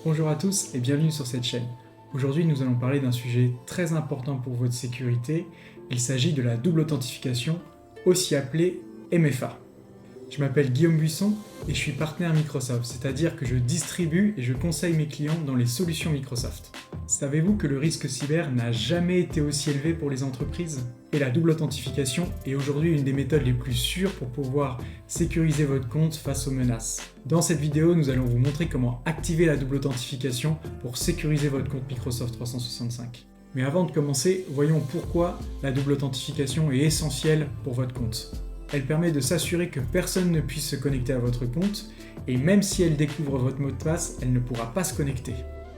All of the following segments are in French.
Bonjour à tous et bienvenue sur cette chaîne. Aujourd'hui, nous allons parler d'un sujet très important pour votre sécurité. Il s'agit de la double authentification, aussi appelée MFA. Je m'appelle Guillaume Buisson et je suis partenaire Microsoft, c'est-à-dire que je distribue et je conseille mes clients dans les solutions Microsoft. Savez-vous que le risque cyber n'a jamais été aussi élevé pour les entreprises? Et la double authentification est aujourd'hui une des méthodes les plus sûres pour pouvoir sécuriser votre compte face aux menaces. Dans cette vidéo, nous allons vous montrer comment activer la double authentification pour sécuriser votre compte Microsoft 365. Mais avant de commencer, voyons pourquoi la double authentification est essentielle pour votre compte. Elle permet de s'assurer que personne ne puisse se connecter à votre compte, et même si elle découvre votre mot de passe, elle ne pourra pas se connecter.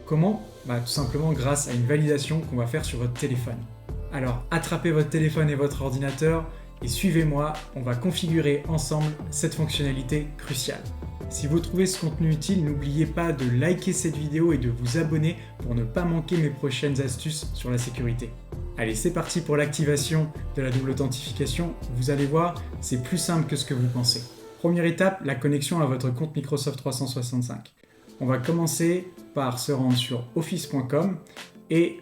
Comment? Tout simplement grâce à une validation qu'on va faire sur votre téléphone. Alors attrapez votre téléphone et votre ordinateur et suivez-moi, on va configurer ensemble cette fonctionnalité cruciale. Si vous trouvez ce contenu utile, n'oubliez pas de liker cette vidéo et de vous abonner pour ne pas manquer mes prochaines astuces sur la sécurité. Allez, c'est parti pour l'activation de la double authentification. Vous allez voir, c'est plus simple que ce que vous pensez. Première étape, la connexion à votre compte Microsoft 365. On va commencer par se rendre sur office.com et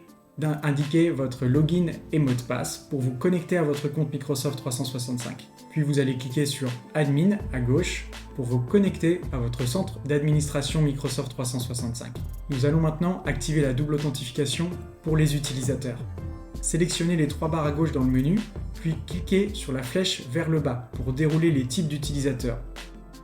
indiquer votre login et mot de passe pour vous connecter à votre compte Microsoft 365. Puis vous allez cliquer sur Admin à gauche pour vous connecter à votre centre d'administration Microsoft 365. Nous allons maintenant activer la double authentification pour les utilisateurs. Sélectionnez les trois barres à gauche dans le menu, puis cliquez sur la flèche vers le bas pour dérouler les types d'utilisateurs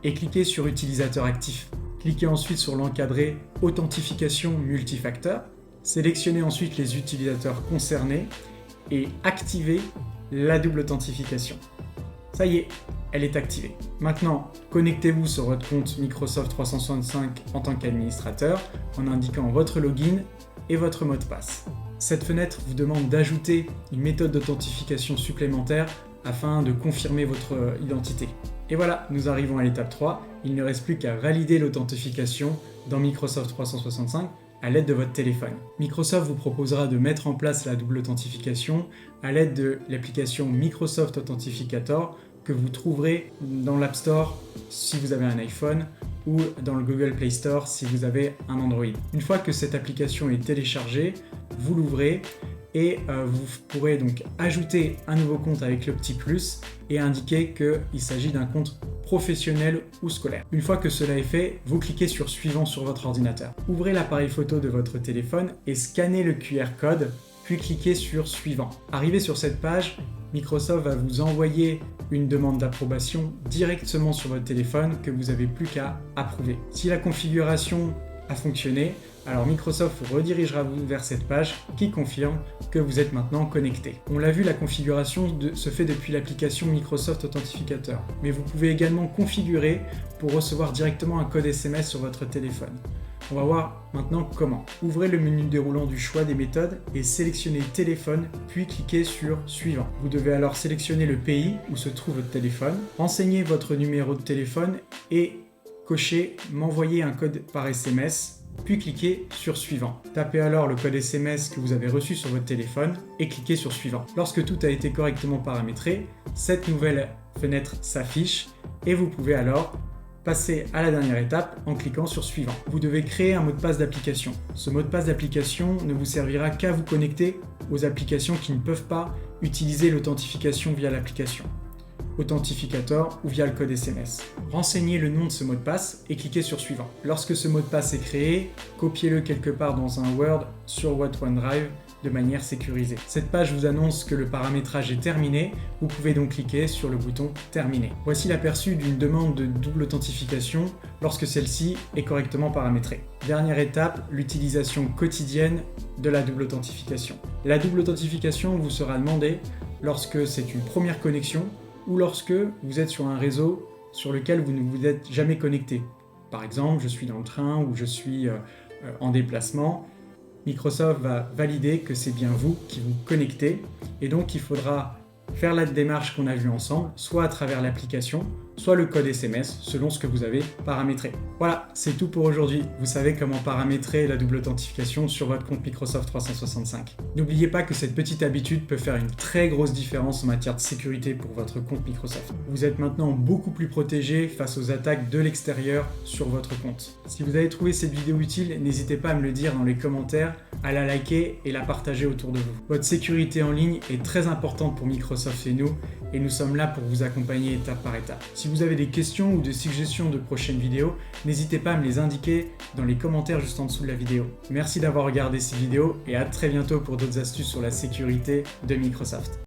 et cliquez sur Utilisateur actif. Cliquez ensuite sur l'encadré Authentification multifacteur. Sélectionnez ensuite les utilisateurs concernés et activez la double authentification. Ça y est, elle est activée. Maintenant, connectez-vous sur votre compte Microsoft 365 en tant qu'administrateur en indiquant votre login et votre mot de passe. Cette fenêtre vous demande d'ajouter une méthode d'authentification supplémentaire afin de confirmer votre identité. Et voilà, nous arrivons à l'étape 3. Il ne reste plus qu'à valider l'authentification dans Microsoft 365 à l'aide de votre téléphone. Microsoft vous proposera de mettre en place la double authentification à l'aide de l'application Microsoft Authentificator que vous trouverez dans l'App Store si vous avez un iPhone ou dans le Google Play Store si vous avez un Android. Une fois que cette application est téléchargée, vous l'ouvrez et vous pourrez donc ajouter un nouveau compte avec le petit plus et indiquer qu'il s'agit d'un compte professionnel ou scolaire. Une fois que cela est fait, vous cliquez sur Suivant sur votre ordinateur. Ouvrez l'appareil photo de votre téléphone et scannez le QR code, puis cliquez sur Suivant. Arrivé sur cette page, Microsoft va vous envoyer une demande d'approbation directement sur votre téléphone que vous n'avez plus qu'à approuver. Si la configuration a fonctionné, alors Microsoft vous redirigera vers cette page qui confirme que vous êtes maintenant connecté. On l'a vu, la configuration se fait depuis l'application Microsoft Authentificator, mais vous pouvez également configurer pour recevoir directement un code SMS sur votre téléphone. On va voir maintenant comment. Ouvrez le menu déroulant du choix des méthodes et sélectionnez téléphone, puis cliquez sur Suivant. Vous devez alors sélectionner le pays où se trouve votre téléphone, renseignez votre numéro de téléphone et cochez M'envoyer un code par SMS, puis cliquez sur Suivant. Tapez alors le code SMS que vous avez reçu sur votre téléphone et cliquez sur Suivant. Lorsque tout a été correctement paramétré, cette nouvelle fenêtre s'affiche et vous pouvez alors passer à la dernière étape en cliquant sur Suivant. Vous devez créer un mot de passe d'application. Ce mot de passe d'application ne vous servira qu'à vous connecter aux applications qui ne peuvent pas utiliser l'authentification via l'application Authentificator ou via le code SMS. Renseignez le nom de ce mot de passe et cliquez sur Suivant. Lorsque ce mot de passe est créé, copiez-le quelque part dans un Word sur votre OneDrive de manière sécurisée. Cette page vous annonce que le paramétrage est terminé, vous pouvez donc cliquer sur le bouton Terminer. Voici l'aperçu d'une demande de double authentification lorsque celle-ci est correctement paramétrée. Dernière étape, l'utilisation quotidienne de la double authentification. La double authentification vous sera demandée lorsque c'est une première connexion ou lorsque vous êtes sur un réseau sur lequel vous ne vous êtes jamais connecté. Par exemple, je suis dans le train ou je suis en déplacement. Microsoft va valider que c'est bien vous qui vous connectez et donc il faudra faire la démarche qu'on a vue ensemble, soit à travers l'application, soit le code SMS selon ce que vous avez paramétré. Voilà, c'est tout pour aujourd'hui. Vous savez comment paramétrer la double authentification sur votre compte Microsoft 365. N'oubliez pas que cette petite habitude peut faire une très grosse différence en matière de sécurité pour votre compte Microsoft. Vous êtes maintenant beaucoup plus protégé face aux attaques de l'extérieur sur votre compte. Si vous avez trouvé cette vidéo utile, n'hésitez pas à me le dire dans les commentaires, à la liker et la partager autour de vous. Votre sécurité en ligne est très importante pour Microsoft et nous sommes là pour vous accompagner étape par étape. Si vous avez des questions ou des suggestions de prochaines vidéos, n'hésitez pas à me les indiquer dans les commentaires juste en dessous de la vidéo. Merci d'avoir regardé cette vidéo et à très bientôt pour d'autres astuces sur la sécurité de Microsoft.